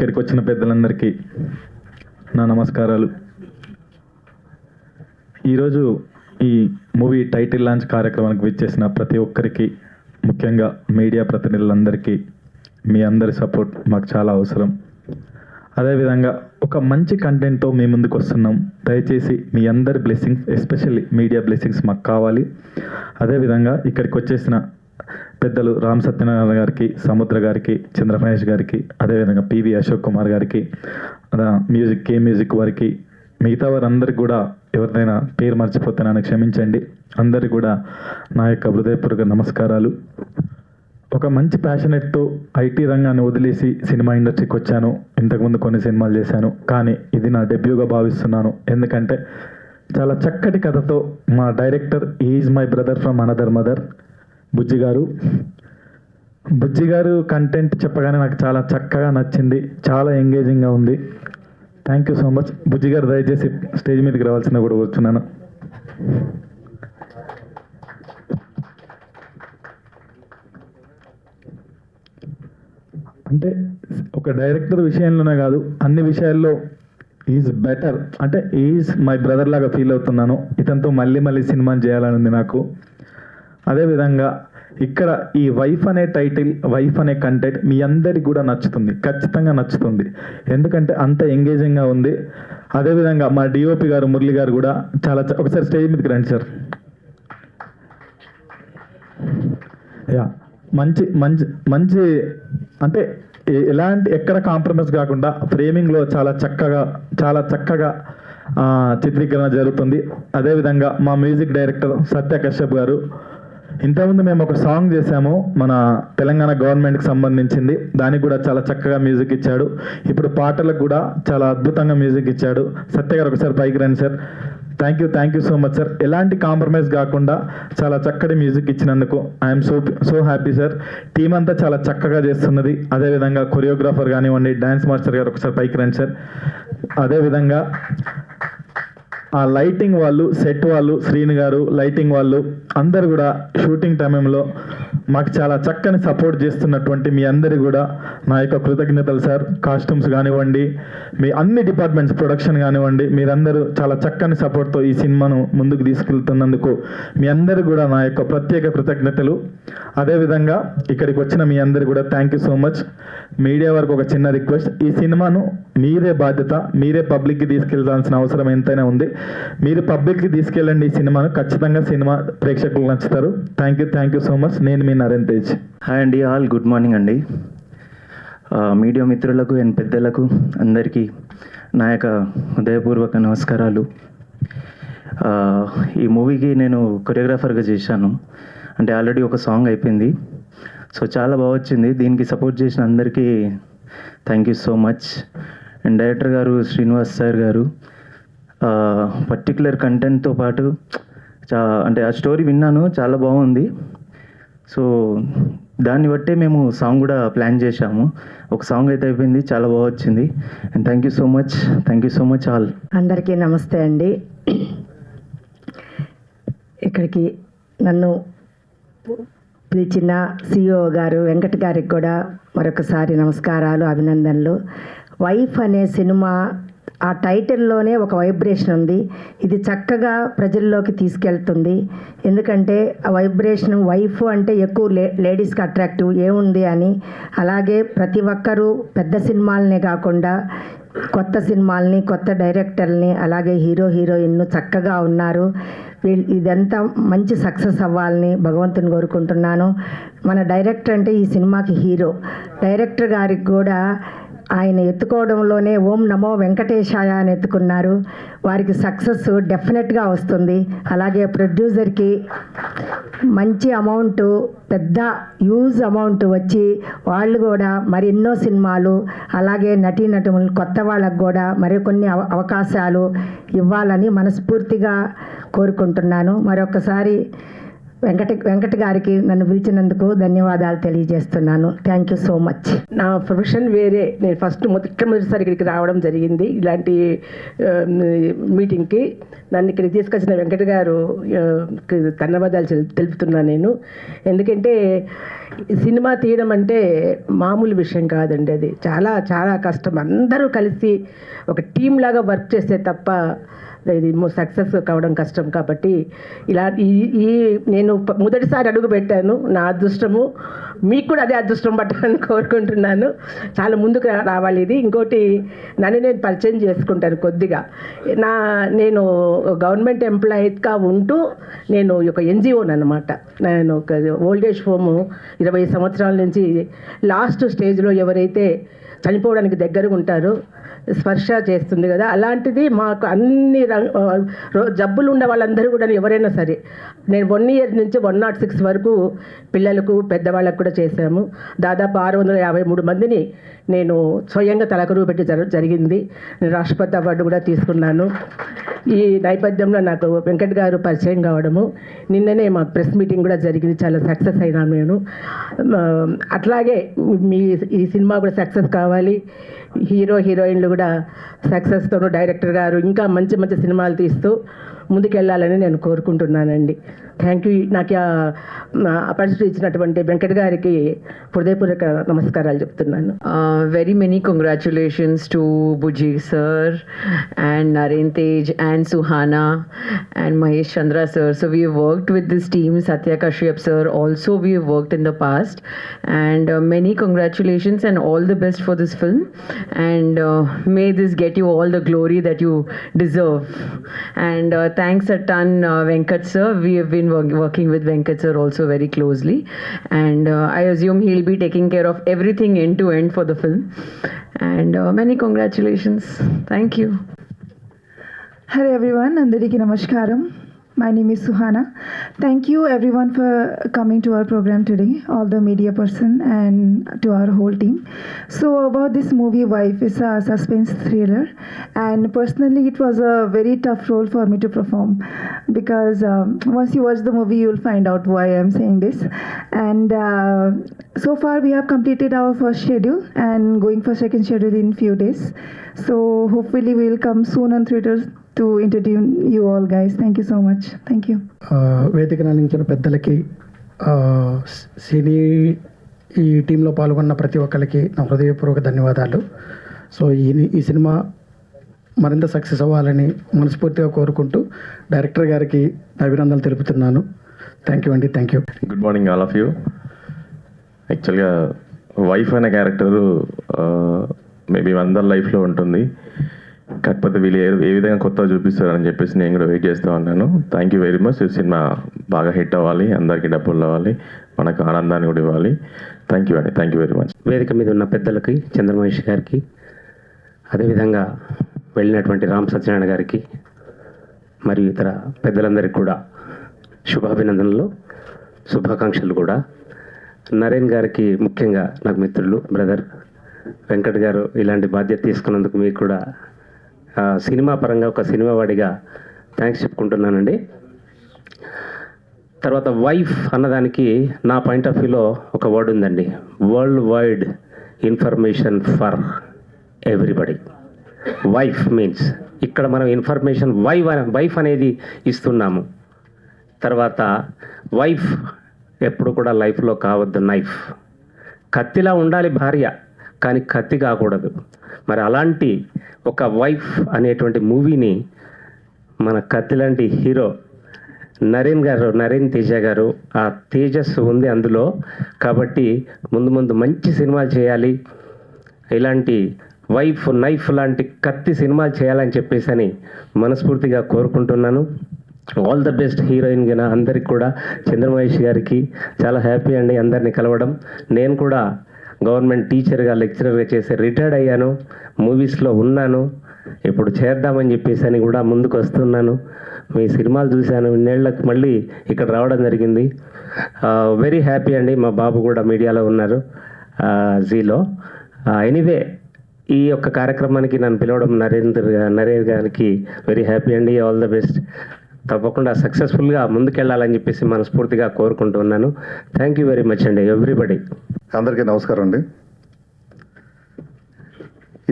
ఇక్కడికి వచ్చిన పెద్దలందరికీ నా నమస్కారాలు. ఈరోజు ఈ మూవీ టైటిల్ లాంచ్ కార్యక్రమానికి విచ్చేసిన ప్రతి ఒక్కరికి, ముఖ్యంగా మీడియా ప్రతినిధులందరికీ మీ అందరి సపోర్ట్ మాకు చాలా అవసరం. అదేవిధంగా ఒక మంచి కంటెంట్తో మీ ముందుకు వస్తున్నాం. దయచేసి మీ అందరి బ్లెస్సింగ్స్, ఎస్పెషల్లీ మీడియా బ్లెస్సింగ్స్ మాకు కావాలి. అదేవిధంగా ఇక్కడికి వచ్చేసిన పెద్దలు రామ్ సత్యనారాయణ గారికి, సముద్ర గారికి, చంద్ర మహేష్ గారికి, అదేవిధంగా పివి అశోక్ కుమార్ గారికి, మ్యూజిక్ కే మ్యూజిక్ వారికి, మిగతా వారందరికీ కూడా ఎవరినైనా పేరు మర్చిపోతే నన్ను క్షమించండి. అందరికీ కూడా నా యొక్క హృదయపూర్వక నమస్కారాలు. ఒక మంచి ప్యాషనెట్తో ఐటీ రంగాన్ని వదిలేసి సినిమా ఇండస్ట్రీకి వచ్చాను. ఇంతకుముందు కొన్ని సినిమాలు చేశాను, కానీ ఇది నా డెబ్యూగా భావిస్తున్నాను. ఎందుకంటే చాలా చక్కటి కథతో మా director is my brother from another mother Bujji గారు కంటెంట్ చెప్పగానే నాకు చాలా చక్కగా నచ్చింది, చాలా ఎంగేజింగ్గా ఉంది. Thank you so much. Bujji గారు దయచేసి స్టేజ్ మీదకి రావాల్సిందిగా కూడా కూర్చున్నాను. అంటే ఒక డైరెక్టర్ విషయంలోనే కాదు, అన్ని విషయాల్లో ఈజ్ బెటర్. అంటే ఈజ్ మై బ్రదర్ లాగా ఫీల్ అవుతున్నాను. ఇతనితో మళ్ళీ సినిమాని చేయాలని ఉంది నాకు. అదేవిధంగా ఇక్కడ ఈ వైఫ్ అనే టైటిల్, వైఫ్ అనే కంటెంట్ మీ అందరికి కూడా నచ్చుతుంది, ఖచ్చితంగా నచ్చుతుంది. ఎందుకంటే అంత ఎంగేజింగ్గా ఉంది. అదేవిధంగా మా డిఓపి గారు మురళి గారు కూడా చాలా ఒకసారి స్టేజ్ మీదకి రండి సార్. యా, మంచి మంచి మంచి అంటే ఎలాంటి ఎక్కడ కాంప్రమైజ్ కాకుండా ఫ్రేమింగ్లో చాలా చక్కగా చిత్రీకరణ జరుగుతుంది. అదేవిధంగా మా మ్యూజిక్ డైరెక్టర్ సత్య కశ్యప్ గారు, ఇంతకుముందు మేము ఒక సాంగ్ చేశాము మన తెలంగాణ గవర్నమెంట్కి సంబంధించింది, దానికి కూడా చాలా చక్కగా మ్యూజిక్ ఇచ్చాడు. ఇప్పుడు పాటలకు కూడా చాలా అద్భుతంగా మ్యూజిక్ ఇచ్చాడు. సత్య గారు ఒకసారి పైకి రండి sir. Thank you so much sir. ఎలాంటి కాంప్రమైజ్ కాకుండా చాలా చక్కటి మ్యూజిక్ ఇచ్చినందుకు I'm so happy sir. Team అంతా చాలా చక్కగా చేస్తున్నది. అదేవిధంగా కొరియోగ్రాఫర్ కానివ్వండి, డ్యాన్స్ మాస్టర్ గారు ఒకసారి పైకి రండి సార్. అదేవిధంగా ఆ లైటింగ్ వాళ్ళు, సెట్ వాళ్ళు, శ్రీను గారు, లైటింగ్ వాళ్ళు అందరు కూడా షూటింగ్ టైంలో మాకు చాలా చక్కని సపోర్ట్ చేస్తున్నటువంటి మీ అందరి కూడా నా యొక్క కృతజ్ఞతలు సార్. కాస్ట్యూమ్స్ కానివ్వండి, మీ అన్ని డిపార్ట్మెంట్స్, ప్రొడక్షన్ కానివ్వండి, మీరందరూ చాలా చక్కని సపోర్ట్తో ఈ సినిమాను ముందుకు తీసుకెళ్తున్నందుకు మీ అందరు కూడా నా యొక్క ప్రత్యేక కృతజ్ఞతలు. అదేవిధంగా ఇక్కడికి వచ్చిన మీ అందరు కూడా thank you so much. Media వరకు ఒక చిన్న రిక్వెస్ట్, ఈ సినిమాను మీరే బాధ్యత, మీరే పబ్లిక్కి తీసుకెళ్లాల్సిన అవసరం ఎంతైనా ఉంది. మీరు పబ్లిక్కి తీసుకెళ్ళండి ఈ సినిమాను, ఖచ్చితంగా సినిమా ప్రేక్షకులకు నచ్చుతారు. Thank you so much. నేను మీ నరేన్ తేజ్. హాయ్ అండి, ఆల్ గుడ్ మార్నింగ్ అండి. మీడియా మిత్రులకు అండ్ పెద్దలకు అందరికీ నా యొక్క హృదయపూర్వక నమస్కారాలు. ఈ మూవీకి నేను కొరియోగ్రాఫర్గా చేశాను. అంటే ఆల్రెడీ ఒక సాంగ్ అయిపోయింది, సో చాలా బాగా వచ్చింది. దీనికి సపోర్ట్ చేసిన అందరికీ thank you so much. And director గారు శ్రీనివాస్ సార్ గారు పర్టికులర్ కంటెంట్తో పాటు అంటే ఆ స్టోరీ విన్నాను, చాలా బాగుంది. సో దాన్ని బట్టే మేము సాంగ్ కూడా ప్లాన్ చేశాము. ఒక సాంగ్ అయితే అయిపోయింది, చాలా బాగా వచ్చింది. And thank you so much all. అందరికీ నమస్తే అండి. ఇక్కడికి నన్ను పిలిచిన సిఇఓ గారు వెంకట్ గారికి కూడా మరొకసారి నమస్కారాలు, అభినందనలు. వైఫ్ అనే సినిమా ఆ టైటిల్లోనే ఒక వైబ్రేషన్ ఉంది. ఇది చక్కగా ప్రజల్లోకి తీసుకెళ్తుంది. ఎందుకంటే ఆ వైబ్రేషన్, వైఫ్ అంటే ఎక్కువ లేడీస్కి అట్రాక్టివ్ ఏముంది అని. అలాగే ప్రతి ఒక్కరూ పెద్ద సినిమాలనే కాకుండా కొత్త సినిమాలని, కొత్త డైరెక్టర్ని, అలాగే హీరోయిన్ను చక్కగా ఉన్నారు. ఇదంతా మంచి సక్సెస్ అవ్వాలని భగవంతుని కోరుకుంటున్నాను. మన డైరెక్టర్ అంటే ఈ సినిమాకి హీరో. డైరెక్టర్ గారికి కూడా ఆయన ఎత్తుకోవడంలోనే ఓం నమో వెంకటేశాయ అని ఎత్తుకున్నారు. వారికి సక్సెస్ డెఫినెట్గా వస్తుంది. అలాగే ప్రొడ్యూసర్కి మంచి అమౌంట్, పెద్ద యూజ్ అమౌంట్ వచ్చి వాళ్ళు కూడా మరెన్నో సినిమాలు, అలాగే నటీనటులు కొత్త వాళ్ళకు కూడా మరికొన్ని అవకాశాలు ఇవ్వాలని మనస్ఫూర్తిగా కోరుకుంటున్నాను. మరొకసారి వెంకట్ గారికి నన్ను పిలిచినందుకు ధన్యవాదాలు తెలియజేస్తున్నాను. Thank you so much. నా ప్రొఫెషన్ వేరే. నేను మొదటిసారి ఇక్కడికి రావడం జరిగింది ఇలాంటి మీటింగ్కి. నన్ను ఇక్కడికి తీసుకొచ్చిన వెంకట్ గారు ధన్యవాదాలు తెలుపుతున్నాను నేను. ఎందుకంటే సినిమా తీయడం అంటే మామూలు విషయం కాదండి. అది చాలా చాలా కష్టం. అందరూ కలిసి ఒక టీం లాగా వర్క్ చేస్తే తప్ప ఇది సక్సెస్ కావడం కష్టం. కాబట్టి ఇలా ఈ నేను మొదటిసారి అడుగు పెట్టాను. నా అదృష్టము, మీకు కూడా అదే అదృష్టం పట్టాలని కోరుకుంటున్నాను. చాలా ముందుకు రావాలి ఇది. ఇంకోటి నన్ను నేను పరిచయం చేసుకుంటాను కొద్దిగా. నేను గవర్నమెంట్ ఎంప్లాయీగా ఉంటూ నేను ఒక ఎన్జిఓని అనమాట. నేను ఒక ఓల్డ్ ఏజ్ హోము 20 సంవత్సరాల నుంచి లాస్ట్ స్టేజ్లో ఎవరైతే చనిపోవడానికి దగ్గరగా ఉంటారో స్పర్శ చేస్తుంది కదా, అలాంటిది మాకు అన్ని జబ్బులు ఉండే వాళ్ళందరూ కూడా ఎవరైనా సరే నేను 1 year నుంచి 106 వరకు పిల్లలకు పెద్దవాళ్ళకు కూడా చేశాము. దాదాపు 653 మందిని నేను స్వయంగా తలకరువు పెట్టి జరిగింది. నేను రాష్ట్రపతి అవార్డు కూడా తీసుకున్నాను. ఈ నేపథ్యంలో నాకు వెంకట్ గారు పరిచయం కావడము, నిన్ననే మా ప్రెస్ మీటింగ్ కూడా జరిగింది. చాలా సక్సెస్ అయినాను నేను. అట్లాగే ఈ సినిమా కూడా సక్సెస్ కావాలి. హీరోయిన్లు కూడా సక్సెస్తోనూ డైరెక్టర్ గారు ఇంకా మంచి మంచి సినిమాలు తీస్తూ ముందుకెళ్ళాలని నేను కోరుకుంటున్నానండి. Thank you. నాకు ఆపర్చునిటీ ఇచ్చినటువంటి వెంకట్ గారికి హృదయపూర్వక నమస్కారాలు చెప్తున్నాను. Very many congratulations to Buji sir and Naren Tej and Suhana and Mahesh Chandra sir. So we have worked with this team. Satya Kashyap sir also we have worked in the past, and many congratulations and all the best for this film, and may this get you all the glory that you deserve. And thanks a ton Venkat sir. We have been working with Venkat sir also very closely, and I assume he'll be taking care of everything end to end for the film, and many congratulations. Thank you. Hello everyone, Andariki Namaskaram. My name is Suhana. Thank you everyone for coming to our program today, all the media person and to our whole team. So about this movie Wife, is a suspense thriller, and personally it was a very tough role for me to perform, because once you watch the movie you will find out why I am saying this. And so far we have completed our first schedule and going for second schedule in few days. So hopefully we will come soon on theaters to entertain you all guys. Thank you so much. Thank you. వేదికను అందించిన పెద్దలకి, సినీ ఈ టీంలో పాల్గొన్న ప్రతి ఒక్కరికి నా హృదయపూర్వక ధన్యవాదాలు. సో ఈ సినిమా మరింత సక్సెస్ అవ్వాలని మనస్ఫూర్తిగా కోరుకుంటూ డైరెక్టర్ గారికి అభినందనలు తెలుపుతున్నాను. థ్యాంక్ యూ అండి. Thank you. Good morning all of you. యాక్చువల్గా వైఫ్ అనే క్యారెక్టరు మేబీ అందరి లైఫ్లో ఉంటుంది. కాకపోతే వీళ్ళు ఏ విధంగా కొత్తగా చూపిస్తారని చెప్పేసి నేను కూడా వెయిట్ చేస్తూ ఉన్నాను. Thank you very much. ఈ సినిమా బాగా హిట్ అవ్వాలి, అందరికీ డబ్బులు రావాలి, మనకు ఆనందాన్ని కూడా ఇవ్వాలి. థ్యాంక్ యూ అండి. Thank you very much. వేదిక మీద ఉన్న పెద్దలకి, చంద్రమహేష్ గారికి, అదేవిధంగా వెళ్ళినటువంటి రామ్ సత్యనారాయణ గారికి మరియు ఇతర పెద్దలందరికీ కూడా శుభాభినందనలు, శుభాకాంక్షలు కూడా. నరేన్ గారికి ముఖ్యంగా నాకు మిత్రులు, బ్రదర్ వెంకట్ గారు ఇలాంటి బాధ్యత తీసుకున్నందుకు మీకు కూడా సినిమా పరంగా ఒక సినిమా వాడిగా థ్యాంక్స్ చెప్పుకుంటున్నానండి. తర్వాత వైఫ్ అన్నదానికి నా పాయింట్ ఆఫ్ వ్యూలో ఒక వర్డ్ ఉందండి, world wide information for everybody. Wife means ఇక్కడ మనం ఇన్ఫర్మేషన్ వైఫ్ అనేది ఇస్తున్నాము. తర్వాత వైఫ్ ఎప్పుడు కూడా లైఫ్లో కావద్దు నైఫ్. కత్తిలా ఉండాలి భార్య, కానీ కత్తి కాకూడదు. మరి అలాంటి ఒక వైఫ్ అనేటువంటి మూవీని మన కత్తి లాంటి హీరో నరేన్ తేజ గారు, ఆ తేజస్సు ఉంది అందులో. కాబట్టి ముందు మంచి సినిమాలు చేయాలి, ఇలాంటి వైఫ్ నైఫ్ లాంటి కత్తి సినిమాలు చేయాలని చెప్పేసి అని మనస్ఫూర్తిగా కోరుకుంటున్నాను. ఆల్ ద బెస్ట్ హీరోయిన్ గా అందరికి కూడా. చంద్రమహేష్ గారికి చాలా హ్యాపీ అండి అందరినీ కలవడం. నేను కూడా గవర్నమెంట్ టీచర్గా, లెక్చరర్గా చేసి రిటైర్డ్ అయ్యాను, మూవీస్లో ఉన్నాను. ఇప్పుడు చేద్దామని చెప్పేసి అని కూడా ముందుకు వస్తున్నాను. మీ సినిమాలు చూశాను, ఇన్నేళ్లకు మళ్ళీ ఇక్కడ రావడం జరిగింది. వెరీ హ్యాపీ అండి. మా బాబు కూడా మీడియాలో ఉన్నారు, జీలో. ఎనీవే ఈ యొక్క కార్యక్రమానికి నన్ను పిలవడం నరేన్ గారికి వెరీ హ్యాపీ అండి. All the best. తప్పకుండా సక్సెస్ఫుల్గా ముందుకెళ్ళాలని చెప్పేసి మనస్ఫూర్తిగా కోరుకుంటున్నాను. థ్యాంక్ యూ వెరీ మచ్ అండి ఎవ్రీబడి. అందరికీ నమస్కారం అండి.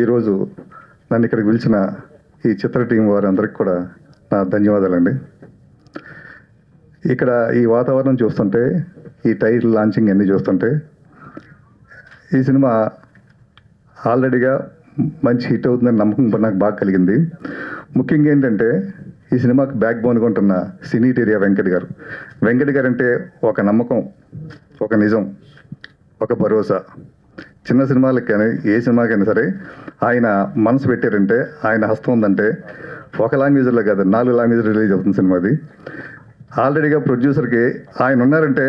ఈరోజు నన్ను ఇక్కడికి పిలిచిన ఈ చిత్ర టీం వారందరికీ కూడా నా ధన్యవాదాలండి. ఇక్కడ ఈ వాతావరణం చూస్తుంటే, ఈ టైటిల్ లాంచింగ్ అన్నీ చూస్తుంటే, ఈ సినిమా ఆల్రెడీగా మంచి హిట్ అవుతుందని నమ్మకం నాకు బాగా కలిగింది. ముఖ్యంగా ఏంటంటే ఈ సినిమాకి బ్యాక్ బోన్గా ఉంటున్న సినీటేరియా వెంకట్ గారు. వెంకట్ గారు అంటే ఒక నమ్మకం, ఒక నిజం, ఒక భరోసా. చిన్న సినిమాలకు కానీ ఏ సినిమాకైనా సరే ఆయన మనసు పెట్టారంటే, ఆయన హస్తం ఉందంటే ఒక లాంగ్వేజ్లో కాదు 4 లాంగ్వేజ్ రిలీజ్ అవుతుంది సినిమాది. ఆల్రెడీగా ప్రొడ్యూసర్కి ఆయన ఉన్నారంటే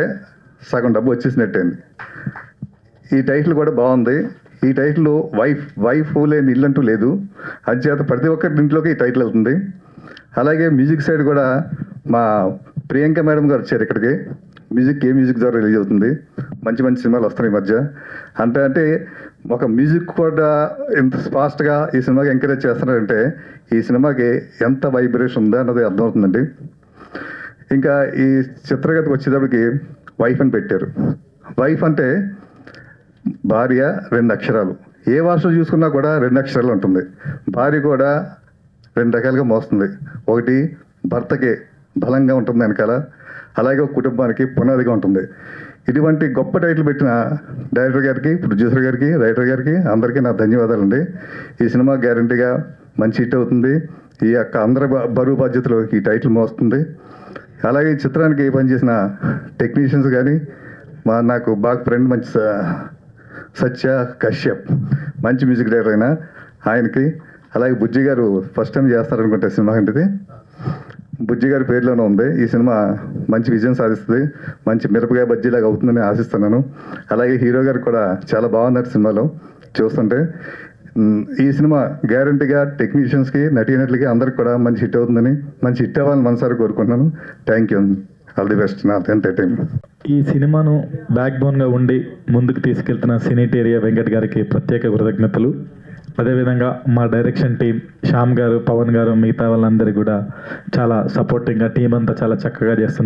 సగం డబ్బు వచ్చేసినట్టే అండి. ఈ టైటిల్ కూడా బాగుంది. ఈ టైటిల్ వైఫ్ లేని ఇల్లు అంటూ లేదు. అంచేత ప్రతి ఒక్కరి ఇంట్లోకి ఈ టైటిల్ వెళ్తుంది. అలాగే మ్యూజిక్ సైడ్ కూడా మా ప్రియాంక మేడం గారు వచ్చారు ఇక్కడికి. మ్యూజిక్ ద్వారా రిలీజ్ అవుతుంది. మంచి మంచి సినిమాలు వస్తున్నాయి ఈ మధ్య. అంటే ఒక మ్యూజిక్ కూడా ఎంత ఫాస్ట్గా ఈ సినిమాకి ఎంకరేజ్ చేస్తున్నారంటే ఈ సినిమాకి ఎంత వైబ్రేషన్ ఉందో అన్నది అర్థమవుతుందండి. ఇంకా ఈ చిత్రగతికి వచ్చేటప్పటికి వైఫ్ అని పెట్టారు. వైఫ్ అంటే భార్య 2 అక్షరాలు. ఏ భాషలో చూసుకున్నా కూడా 2 అక్షరాలు ఉంటుంది. భార్య కూడా 2 రకాలుగా మోస్తుంది. ఒకటి భర్తకి బలంగా ఉంటుంది వెనకాల, అలాగే ఒక కుటుంబానికి పునాదిగా ఉంటుంది. ఇటువంటి గొప్ప టైటిల్ పెట్టిన డైరెక్టర్ గారికి, ప్రొడ్యూసర్ గారికి, రైటర్ గారికి అందరికీ నా ధన్యవాదాలండి. ఈ సినిమా గ్యారంటీగా మంచి హిట్ అవుతుంది. ఈ యొక్క అందరి బరువు బాధ్యతలు ఈ టైటిల్ మోస్తుంది. అలాగే ఈ చిత్రానికి పనిచేసిన టెక్నీషియన్స్ కానీ, నాకు బాగా ఫ్రెండ్ మంచి సత్య కశ్యప్, మంచి మ్యూజిక్ డైరెక్టర్ అయినా ఆయనకి, అలాగే బుజ్జి గారు ఫస్ట్ టైం చేస్తారనుకుంటే సినిమా అంటే బుజ్జి గారి పేరులోనే ఉంది. ఈ సినిమా మంచి విజయం సాధిస్తుంది, మంచి మిరపకాయ బజ్జీలాగా అవుతుందని ఆశిస్తున్నాను. అలాగే హీరో గారు కూడా చాలా బాగున్నారు సినిమాలో చూస్తుంటే. ఈ సినిమా గ్యారంటీగా టెక్నీషియన్స్కి, నటీనటులకి అందరికి కూడా మంచి హిట్ అవుతుందని, మంచి హిట్ అవ్వాలని మనసారి కోరుకుంటున్నాను. Thank you. All the best. నా ఎంటర్టైన్మెంట్. ఈ సినిమాను బ్యాక్ బోన్గా ఉండి ముందుకు తీసుకెళ్తున్న సినీటేరియా వెంకట్ గారికి ప్రత్యేక కృతజ్ఞతలు. అదేవిధంగా మా డైరెక్షన్ టీం శ్యామ్ గారు, పవన్ గారు, మిగతా వాళ్ళందరికీ కూడా చాలా సపోర్టింగ్గా టీం అంతా చాలా చక్కగా చేస్తున్నారు.